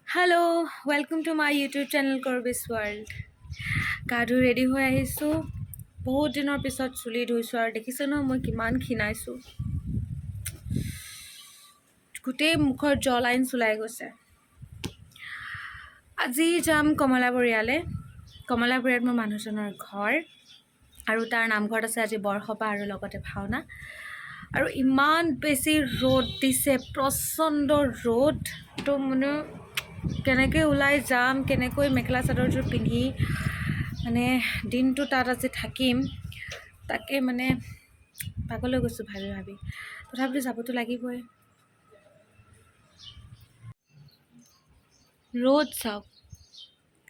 Hello, welcome to my YouTube channel Corbis World. গাধু ready হৈ আহিছোঁ। বহুত দিনৰ পিছত চুলি ধুইছোঁ আৰু দেখিছোঁ ন মই কিমান ক্ষীণাইছোঁ। গোটেই মুখৰ জ লাইন চুলাই গৈছে। আজি যাম কমলাবৰীয়ালৈ। কমলাবৰীয়াত মোৰ মানুহজনৰ ঘৰ আৰু তাৰ নামঘৰত আছে আজি বৰসভ আৰু লগতে ভাওনা। আৰু ইমান বেছি ৰ'দ দিছে, প্ৰচণ্ড ৰ'দ। তো মানে কেনেকৈ ওলাই যাম, কেনেকৈ মেখেলা চাদৰযোৰ পিন্ধি মানে দিনটো তাত আজি থাকিম, তাকে মানে পাগলৈ গৈছোঁ ভাবি ভাবি। তথাপিতো যাবতো লাগিবই। ৰ'দ চাওক,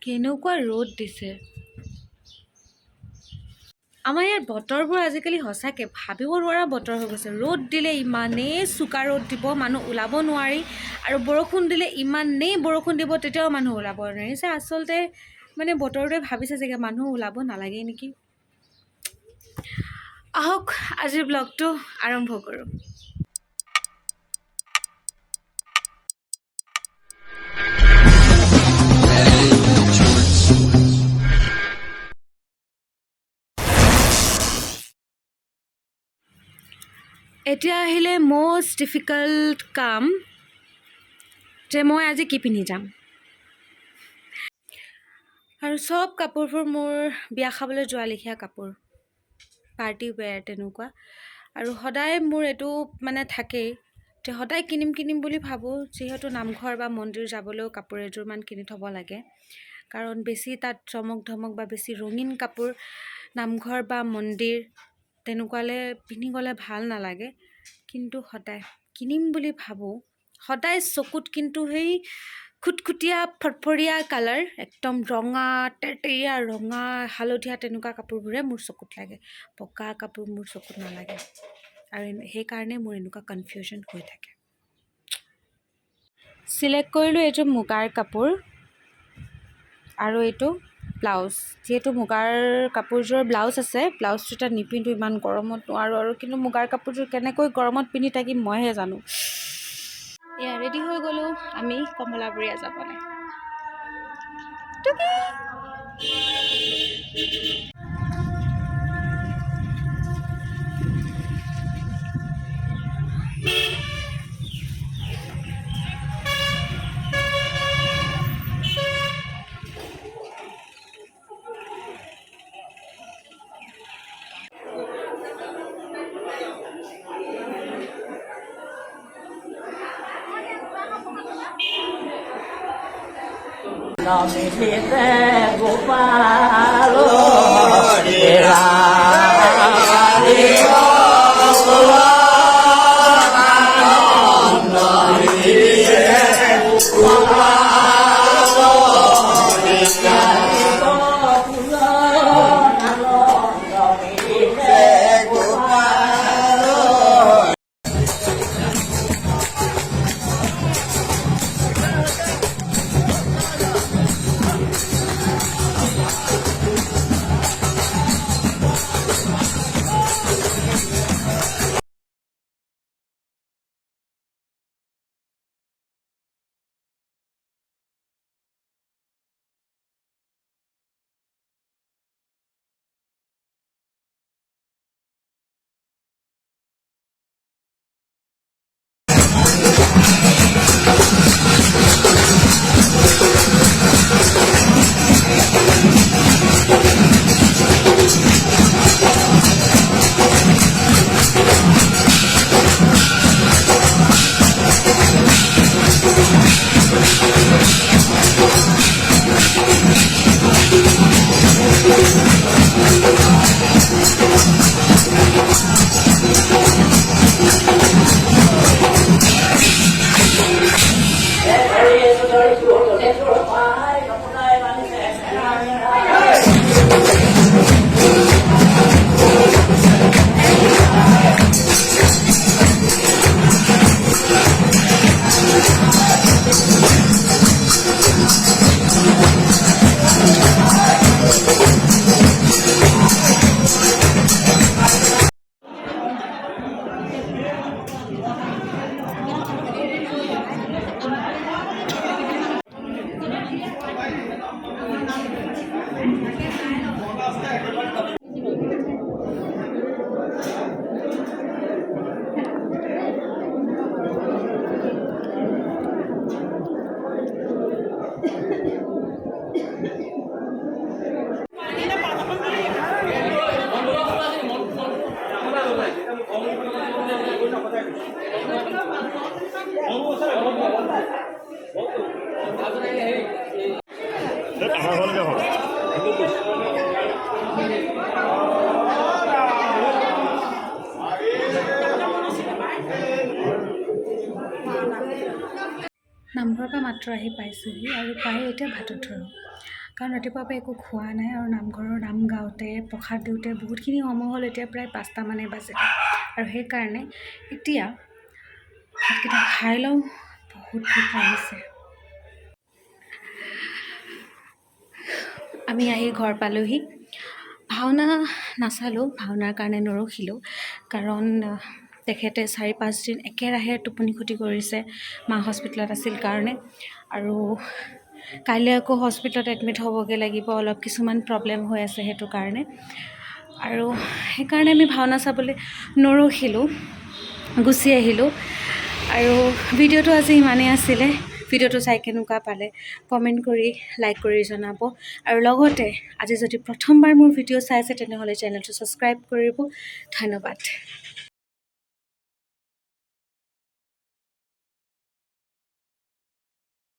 কেনেকুৱা ৰ'দ দিছে। আমাৰ ইয়াৰ বতৰবোৰ আজিকালি সঁচাকৈ ভাবিব নোৱাৰা বতৰ হৈ গৈছে। ৰ'দ দিলে ইমানেই চোকা ৰ'দ দিব, মানুহ ওলাব নোৱাৰি, আৰু বৰষুণ দিলে ইমানেই বৰষুণ দিব, তেতিয়াও মানুহ ওলাব নোৱাৰি। যে আচলতে মানে বতৰটোৱে ভাবিছে চাগে মানুহ ওলাব নালাগে নেকি। আহক আজিৰ ব্লগটো আৰম্ভ কৰোঁ। এতিয়া আহিলে মষ্ট ডিফিকাল্ট কাম, যে মই আজি কি পিন্ধি যাম। আৰু চব কাপোৰবোৰ মোৰ বিয়া খাবলৈ যোৱা লেখীয়া কাপোৰ, পাৰ্টি ৱেৰ তেনেকুৱা। আৰু সদায় মোৰ এইটো মানে থাকেই যে সদায় কিনিম বুলি ভাবোঁ, যিহেতু নামঘৰ বা মন্দিৰ যাবলৈও কাপোৰ এযোৰমান কিনি থ'ব লাগে। কাৰণ বেছি তাত চমক ধমক বা বেছি ৰঙীন কাপোৰ নামঘৰ বা মন্দিৰ তেনেকুৱালৈ পিন্ধি গ'লে ভাল নালাগে। কিন্তু সদায় কিনিম বুলি ভাবোঁ, সদায় চকুত কিন্তু সেই খুটখুটীয়া ফটফৰীয়া কালাৰ, একদম ৰঙা তেৰতেৰীয়া ৰঙা হালধীয়া তেনেকুৱা কাপোৰবোৰে মোৰ চকুত লাগে। বগা কাপোৰ মোৰ চকুত নালাগে, আৰু সেইকাৰণে মোৰ এনেকুৱা কনফিউজন হৈ থাকে। চিলেক্ট কৰিলোঁ এইযোৰ মুগাৰ কাপোৰ আৰু এইটো ব্লাউজ। যিহেতু মুগাৰ কাপোৰযোৰ ব্লাউজ আছে, ব্লাউজটো এতিয়া নিপিন্ধোঁ, ইমান গৰমত নোৱাৰোঁ আৰু। কিন্তু মুগাৰ কাপোৰযোৰ কেনেকৈ গৰমত পিন্ধি থাকিম মইহে জানো। এয়া ৰেডি হৈ গ'লোঁ আমি কমলাবৰীয়া যাবলৈ। নামঘৰৰ পৰা মাত্ৰ আহি পাইছোঁহি আৰু পাই এতিয়া ভাতত ধৰোঁ, কাৰণ ৰাতিপুৱাৰ পৰা একো খোৱা নাই আৰু নামঘৰৰ নাম গাওঁতে প্ৰসাদ দিওঁতে বহুতখিনি সময় হ'ল। এতিয়া প্ৰায় 5টা মানে বাজিলে আৰু সেইকাৰণে এতিয়া ভাতকেইটা খাই লওঁ, বহুত ভোক লাগিছে। আমি আহি ঘৰ পালোহি। ভাওনা নাচালোঁ, ভাওনাৰ কাৰণে নৰখিলোঁ, কাৰণ তেখেতে 4-5 দিন একেৰাহে টোপনি ক্ষতি কৰিছে, মা হস্পিটেলত আছিল কাৰণে। আৰু কাইলৈ আকৌ হস্পিটেলত এডমিট হ'বগৈ লাগিব, অলপ কিছুমান প্ৰব্লেম হৈ আছে সেইটো কাৰণে। আৰু সেইকাৰণে আমি ভাওনা চাবলৈ নৰখিলোঁ, গুচি আহিলোঁ। আৰু ভিডিঅ'টো আজি ইমানেই আছিলে। ভিডিঅ'টো চাই কেনেকুৱা পালে কমেণ্ট কৰি লাইক কৰি জনাব। আৰু লগতে আজি যদি প্ৰথমবাৰ মোৰ ভিডিঅ' চাই আছে তেনেহ'লে চেনেলটো ছাবস্ক্ৰাইব কৰিব। ধন্যবাদ।